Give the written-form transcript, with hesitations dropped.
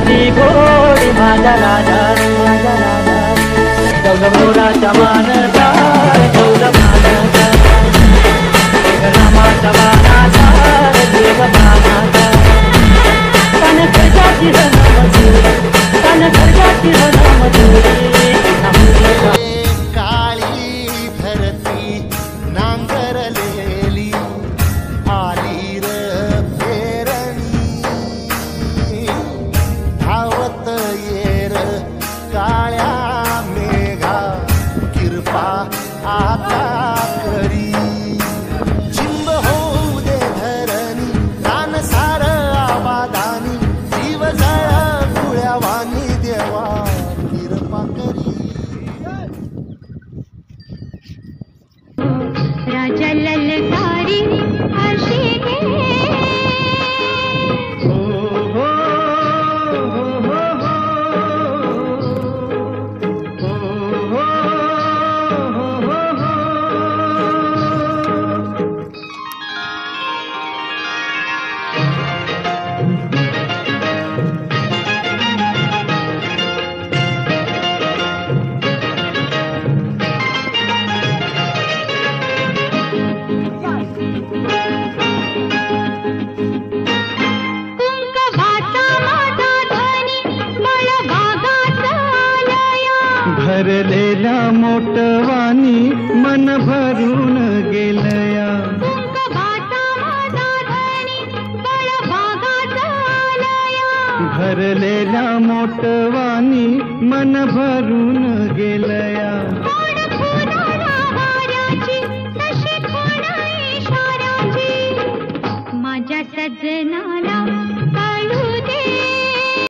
ती गोडी माझा राजा माझा राजा जगभराच्या मानसा ठेवलं मानाचा रामाचा मानाचा देव मानाचा तन खर्चाची मजुरी तन खर्चाची मजुरी काळी धरती नांगरलेली आली र पेरणी धावत येर काळ्या मेघा किरपा आता करी चिंब होऊ दे धरणी रान सार आबादानी जीव जळ कुळ्यावानी देवा किरपा करी राजा ललकारी हर्षे भरलेल्या मोटवानी मन भरून गेलया भरलेल्या मोटवानी मन भरून गेलया माझ्या सजनाला